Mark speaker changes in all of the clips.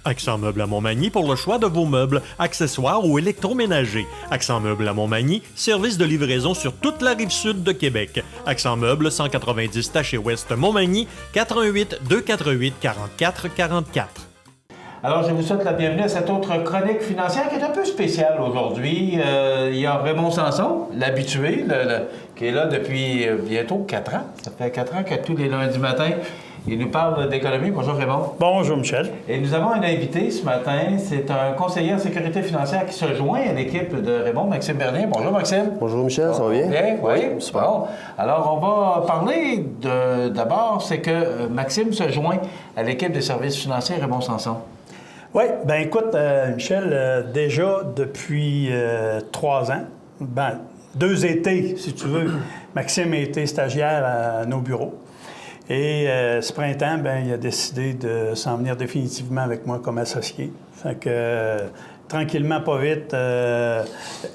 Speaker 1: Accent Meubles à Montmagny pour le choix de vos meubles, accessoires ou électroménagers. Accent Meubles à Montmagny, service de livraison sur toute la rive sud de Québec. Accent Meubles, 190 Taché Ouest Montmagny, 418 248 44 44.
Speaker 2: Alors, je vous souhaite la bienvenue à cette autre chronique financière qui est un peu spéciale aujourd'hui. Il y a Raymond Sanson, l'habitué, qui est là depuis bientôt 4 ans. Ça fait 4 ans que tous les lundis matins, il nous parle d'économie. Bonjour Raymond.
Speaker 3: Bonjour Michel.
Speaker 2: Et nous avons un invité ce matin. C'est un conseiller en sécurité financière qui se joint à l'équipe de Raymond, Maxime Bernier. Bonjour Maxime.
Speaker 4: Bonjour Michel, ça va bien?
Speaker 2: Bien, oui.
Speaker 4: Super.
Speaker 2: Bon. Alors, on va parler d'abord, c'est que Maxime se joint à l'équipe des services financiers Raymond Sanson.
Speaker 3: Oui, bien écoute, Michel, déjà depuis 3 ans, 2 étés, si tu veux, Maxime a été stagiaire à nos bureaux. Et ce printemps, il a décidé de s'en venir définitivement avec moi comme associé. Fait que, tranquillement, pas vite,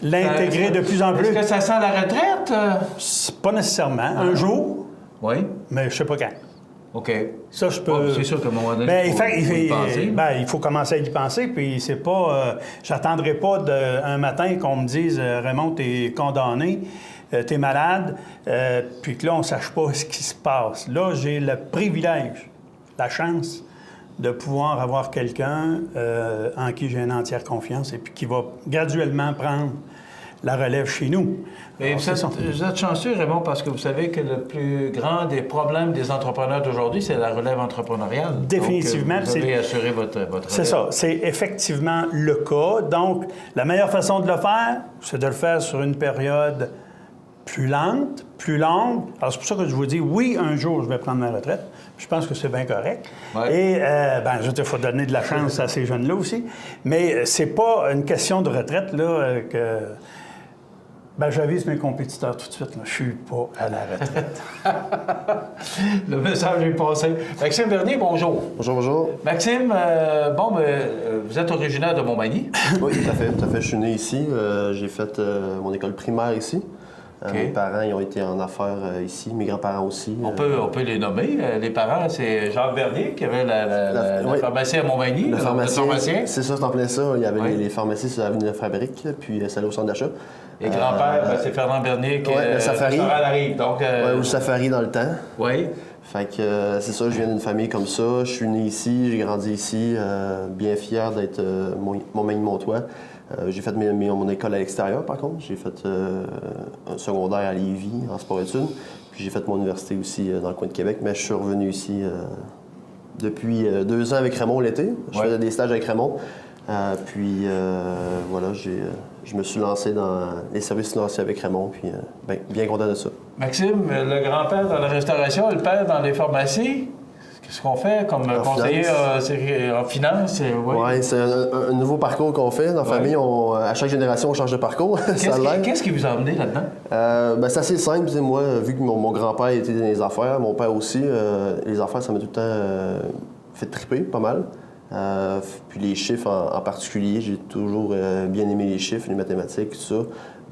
Speaker 3: l'intégrer de plus en plus.
Speaker 2: Est-ce que ça sent la retraite?
Speaker 3: Pas nécessairement. Un jour,
Speaker 2: Oui.
Speaker 3: mais je sais pas quand.
Speaker 2: OK.
Speaker 3: Ça, je peux...
Speaker 2: C'est sûr qu'à un moment donné,
Speaker 3: il faut commencer à y penser, puis c'est pas... j'attendrai pas un matin qu'on me dise « Raymond, t'es condamné, t'es malade puis que là, on sache pas ce qui se passe. » Là, j'ai le privilège, la chance de pouvoir avoir quelqu'un en qui j'ai une entière confiance et puis qui va graduellement prendre la relève chez nous.
Speaker 2: Mais vous êtes chanceux, Raymond, parce que vous savez que le plus grand des problèmes des entrepreneurs d'aujourd'hui, c'est la relève entrepreneuriale.
Speaker 3: Définitivement.
Speaker 2: Donc, vous avez assuré votre relève.
Speaker 3: C'est ça. C'est effectivement le cas. Donc, la meilleure façon de le faire, c'est de le faire sur une période plus lente, plus longue. Alors, c'est pour ça que je vous dis, oui, un jour, je vais prendre ma retraite. Je pense que c'est bien correct.
Speaker 2: Ouais.
Speaker 3: Et, il faut donner de la chance à ces jeunes-là aussi. Mais c'est pas une question de retraite, là, que... j'avise mes compétiteurs tout de suite. Là. Je suis pas à la retraite.
Speaker 2: Le message est passé. Maxime Bernier, bonjour.
Speaker 4: Bonjour, bonjour.
Speaker 2: Maxime, vous êtes originaire de Montmagny?
Speaker 4: Oui, tout à fait. Je suis né ici. J'ai fait mon école primaire ici. Mes parents ils ont été en affaires ici, mes grands-parents aussi.
Speaker 2: On peut les nommer. Les parents, c'est Jacques Bernier qui avait la pharmacie à Montmagny.
Speaker 4: Le
Speaker 2: pharmacien.
Speaker 4: C'est ça, c'est en plein ça. Il y avait les pharmacies sur l'avenue de la Fabrique, puis celle au centre d'achat.
Speaker 2: Et grand-père, c'est Fernand Bernier qui
Speaker 4: le Safari.
Speaker 2: Arrive. Donc,
Speaker 4: ou le Safari dans le temps.
Speaker 2: Oui.
Speaker 4: Fait que c'est ça, je viens d'une famille comme ça. Je suis né ici, j'ai grandi ici, bien fier d'être Montmagny-Montois. J'ai fait mon école à l'extérieur, par contre. J'ai fait un secondaire à Lévis, en sport-études. Puis j'ai fait mon université aussi dans le coin de Québec. Mais je suis revenu ici depuis 2 ans avec Raymond l'été. Je faisais des stages avec Raymond. Voilà, je me suis lancé dans les services financiers avec Raymond. Puis bien content de ça.
Speaker 2: Maxime, le grand-père dans la restauration, le père dans les pharmacies. Qu'est-ce qu'on fait comme conseiller en finance?
Speaker 4: Oui, c'est un nouveau parcours qu'on fait. Dans la famille, à chaque génération, on change de parcours.
Speaker 2: Qu'est-ce qui vous a amené là-dedans?
Speaker 4: C'est assez simple. Moi, vu que mon grand-père était dans les affaires, mon père aussi, les affaires, ça m'a tout le temps fait triper pas mal. Puis les chiffres en particulier, j'ai toujours bien aimé les chiffres, les mathématiques, tout ça.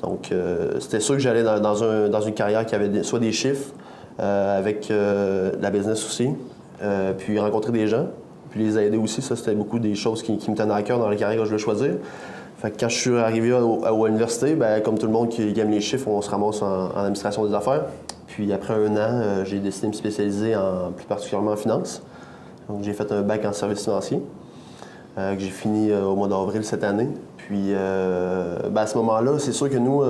Speaker 4: Donc, c'était sûr que j'allais dans une carrière qui avait soit des chiffres, avec la business aussi. Puis rencontrer des gens, puis les aider aussi. Ça, c'était beaucoup des choses qui me tenaient à cœur dans la carrière que je voulais choisir. Fait que quand je suis arrivé à l'université, comme tout le monde qui aime les chiffres, on se ramasse en administration des affaires. Puis après 1 an, j'ai décidé de me spécialiser plus particulièrement en finance. Donc j'ai fait un bac en services financiers que j'ai fini au mois d'avril cette année. Puis à ce moment-là, c'est sûr que nous,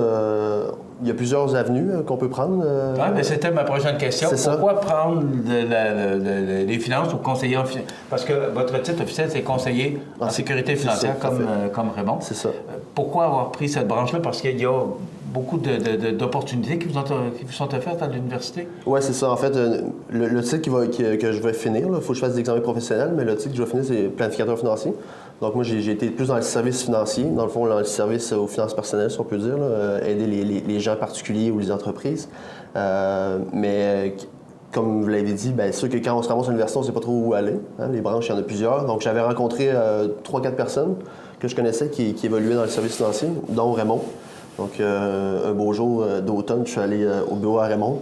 Speaker 4: il y a plusieurs avenues qu'on peut prendre.
Speaker 2: Oui, mais c'était ma prochaine question. Pourquoi prendre les finances ou conseiller en finance? Parce que votre titre officiel, c'est conseiller en sécurité financière, comme Raymond.
Speaker 4: C'est ça.
Speaker 2: Pourquoi avoir pris cette branche-là? Parce qu'il y a beaucoup d'opportunités qui vous sont offertes à l'université?
Speaker 4: Oui, c'est ça. En fait, le titre que je vais finir, il faut que je fasse des examens professionnels, mais le titre que je vais finir, c'est planificateur financier. Donc moi, j'ai été plus dans le service financier, dans le fond, dans le service aux finances personnelles, si on peut dire, aider les gens particuliers ou les entreprises. Mais comme vous l'avez dit, c'est sûr que quand on se ramasse à l'université, on ne sait pas trop où aller. Hein, les branches, il y en a plusieurs. Donc j'avais rencontré 3-4 personnes que je connaissais qui évoluaient dans le service financier, dont Raymond. Donc un beau jour d'automne, je suis allé au bureau à Raymond.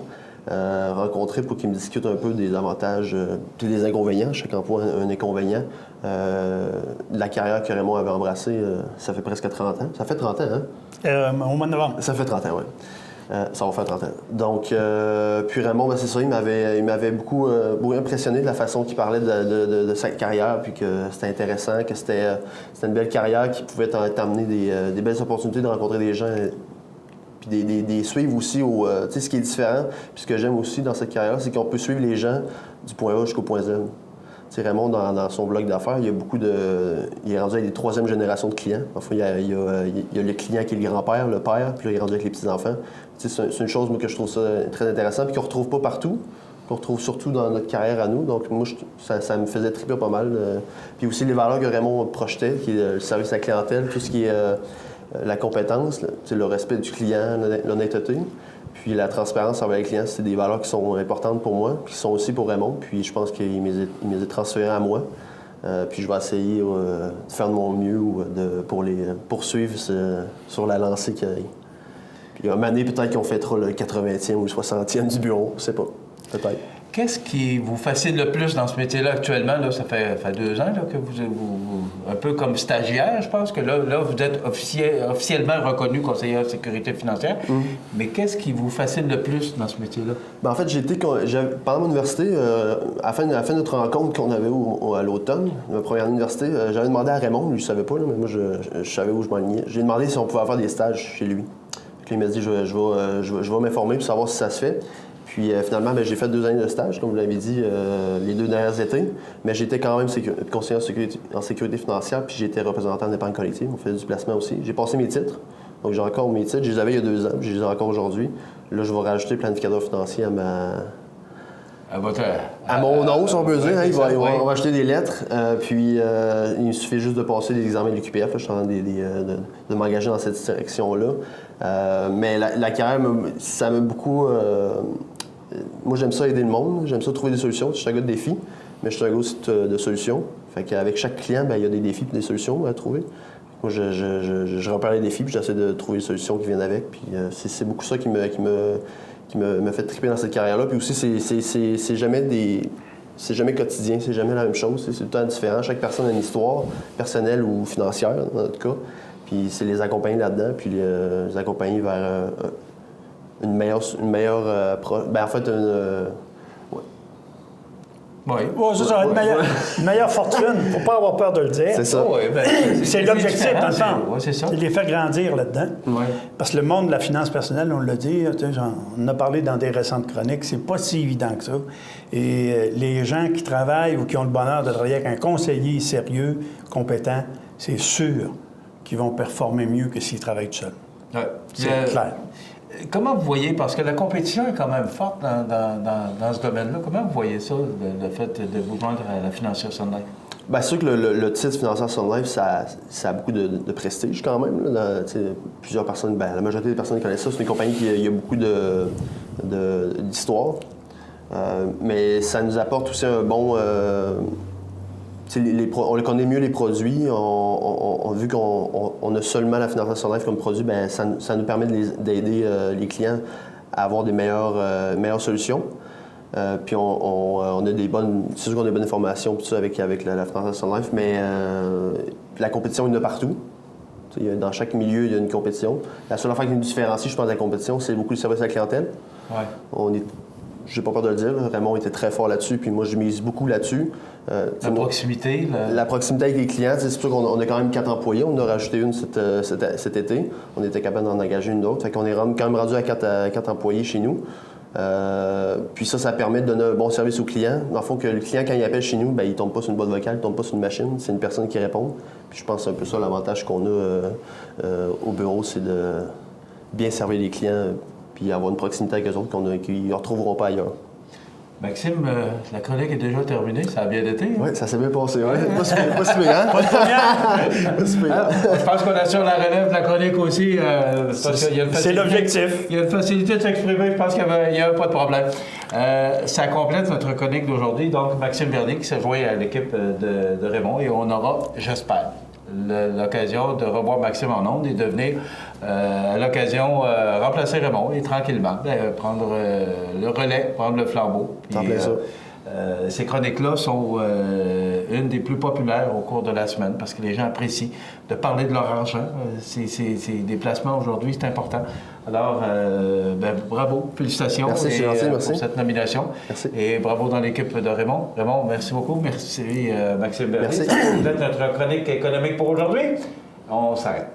Speaker 4: rencontrer pour qu'ils me discutent un peu des avantages, des inconvénients. Chaque emploi a un inconvénient. La carrière que Raymond avait embrassée, ça fait presque 30 ans. Ça fait 30 ans, hein?
Speaker 3: Au mois de novembre.
Speaker 4: Ça fait 30 ans, oui. Ça va faire 30 ans. Donc, puis Raymond, ben, c'est ça, il m'avait beaucoup impressionné de la façon qu'il parlait de sa carrière, puis que c'était intéressant, que c'était une belle carrière qui pouvait t'amener des belles opportunités de rencontrer des gens, puis des suivre aussi tu sais, ce qui est différent. Puis ce que j'aime aussi dans cette carrière, c'est qu'on peut suivre les gens du point A jusqu'au point Z. Tu sais, Raymond, dans son bloc d'affaires, il y a beaucoup de... Il est rendu avec des troisième générations de clients. Parfois, il y a le client qui est le grand-père, le père, puis là, il est rendu avec les petits-enfants. Tu sais, c'est une chose, moi, que je trouve ça très intéressant, puis qu'on retrouve pas partout, qu'on retrouve surtout dans notre carrière à nous. Donc, moi, ça me faisait triper pas mal. Puis aussi, les valeurs que Raymond projetait, qui est le service à la clientèle, tout ce qui est la compétence, tu sais, le respect du client, l'honnêteté. Puis la transparence envers les clients, c'est des valeurs qui sont importantes pour moi, puis qui sont aussi pour Raymond. Puis je pense qu'il me les a transférées à moi. Puis je vais essayer de faire de mon mieux pour les poursuivre sur la lancée qu'il y a. Puis une année, peut-être qu'on fêtera le 80e ou le 60e du bureau, je sais pas. Peut-être.
Speaker 2: Qu'est-ce qui vous fascine le plus dans ce métier-là actuellement? Là, ça fait 2 ans là, que vous, un peu comme stagiaire, je pense que là vous êtes officiellement reconnu conseiller en sécurité financière. Mais qu'est-ce qui vous fascine le plus dans ce métier-là?
Speaker 4: Ben, en fait, pendant mon université, à la fin de notre rencontre qu'on avait à l'automne, ma première université, j'avais demandé à Raymond, lui je savais pas, là, mais moi je savais où je m'enlignais. J'ai demandé si on pouvait avoir des stages chez lui. Puis il m'a dit je vais m'informer pour savoir si ça se fait. Puis finalement, ben, j'ai fait 2 années de stage, comme vous l'avez dit, les 2 dernières étés. Mais j'étais quand même conseiller en sécurité financière, puis j'étais représentant d'épargne collective. On faisait du placement aussi. J'ai passé mes titres. Donc j'ai encore mes titres. Je les avais il y a 2 ans, puis je les ai encore aujourd'hui. Là, je vais rajouter planificateur financier à mon nom, si on peut dire. Hein, on va acheter des lettres. Puis il me suffit juste de passer des examens de l'UQPF. Je suis en train de m'engager dans cette direction-là. Mais la carrière, ça m'a beaucoup... moi, j'aime ça aider le monde. J'aime ça trouver des solutions. Je suis un gars de défis, mais je suis un gars aussi de solutions. Fait qu'avec chaque client, ben, il y a des défis et des solutions à trouver. Moi, je repère les défis puis j'essaie de trouver les solutions qui viennent avec. Puis c'est beaucoup ça qui me fait triper dans cette carrière-là. Puis aussi, c'est jamais quotidien, c'est jamais la même chose. C'est tout le temps différent. Chaque personne a une histoire personnelle ou financière, dans notre cas. Puis c'est les accompagner là-dedans, puis les accompagner vers une meilleure approche. Ben, en fait,
Speaker 3: Oui, c'est ça, une meilleure fortune. Il ne faut pas avoir peur de le dire.
Speaker 4: C'est ça.
Speaker 2: Oui, ben,
Speaker 3: c'est l'objectif, dans le fond.
Speaker 2: Oui, c'est ça.
Speaker 3: C'est de les faire grandir là-dedans.
Speaker 2: Oui.
Speaker 3: Parce que le monde de la finance personnelle, on l'a dit, on en a parlé dans des récentes chroniques, c'est pas si évident que ça. Et les gens qui travaillent ou qui ont le bonheur de travailler avec un conseiller sérieux, compétent, c'est sûr qu'ils vont performer mieux que s'ils travaillent tout seuls.
Speaker 2: Ouais.
Speaker 3: C'est clair.
Speaker 2: Comment vous voyez, parce que la compétition est quand même forte dans ce domaine-là, comment vous voyez ça, le fait de vous joindre à la Financière Sun Life?
Speaker 4: Bien, c'est sûr que le titre Financière Sun Life, ça a beaucoup de prestige quand même. Là, plusieurs personnes, la majorité des personnes connaissent ça. C'est une compagnie qui a beaucoup d'histoire. Mais ça nous apporte aussi un bon... on connaît mieux les produits. Vu qu'on a seulement la Financière Sun Life comme produit, bien, ça nous permet d'aider les clients à avoir des meilleures solutions. Puis on a des bonnes... C'est sûr qu'on a des bonnes informations tout ça avec la Financière Sun Life, mais la compétition, il y en a partout. Dans chaque milieu, il y a une compétition. La seule affaire qui nous différencie, je pense, de la compétition, c'est beaucoup le service à la clientèle. Ouais. J'ai pas peur de le dire, Raymond était très fort là-dessus, puis moi, je mise beaucoup là-dessus.
Speaker 2: La proximité?
Speaker 4: La proximité avec les clients, c'est sûr qu'on a quand même 4 employés. On en a rajouté une cet été. On était capable d'en engager une autre. Fait qu'on est quand même rendu à 4 employés chez nous. Puis ça permet de donner un bon service aux clients. Dans le fond, que le client, quand il appelle chez nous, bien, il ne tombe pas sur une boîte vocale, il ne tombe pas sur une machine. C'est une personne qui répond. Puis je pense que c'est un peu ça l'avantage qu'on a au bureau, c'est de bien servir les clients puis avoir une proximité avec eux autres qu'ils ne retrouveront pas ailleurs.
Speaker 2: Maxime, la chronique est déjà terminée. Ça a bien été. Hein?
Speaker 4: Oui, ça s'est bien passé. Ouais. Pas si bien, hein? Pas si bien.
Speaker 2: Je pense qu'on assure la relève de la chronique aussi.
Speaker 3: C'est l'objectif.
Speaker 2: Il y a une facilité de s'exprimer. Je pense qu'il n'y a pas de problème. Ça complète notre chronique d'aujourd'hui. Donc, Maxime Vernier qui s'est joint à l'équipe de Raymond. Et on aura, j'espère, l'occasion de revoir Maxime en ondes et de venir à l'occasion remplacer Raymond et tranquillement prendre le relais, prendre le flambeau. Puis, ces chroniques-là sont une des plus populaires au cours de la semaine parce que les gens apprécient de parler de leur argent. Ces déplacements aujourd'hui, c'est important. Alors, bravo, félicitations
Speaker 4: merci.
Speaker 2: pour cette nomination.
Speaker 4: Merci.
Speaker 2: Et bravo dans l'équipe de Raymond. Raymond, merci beaucoup. Merci Maxime Bernier.
Speaker 4: Merci.
Speaker 2: Vous êtes notre chronique économique pour aujourd'hui. On s'arrête.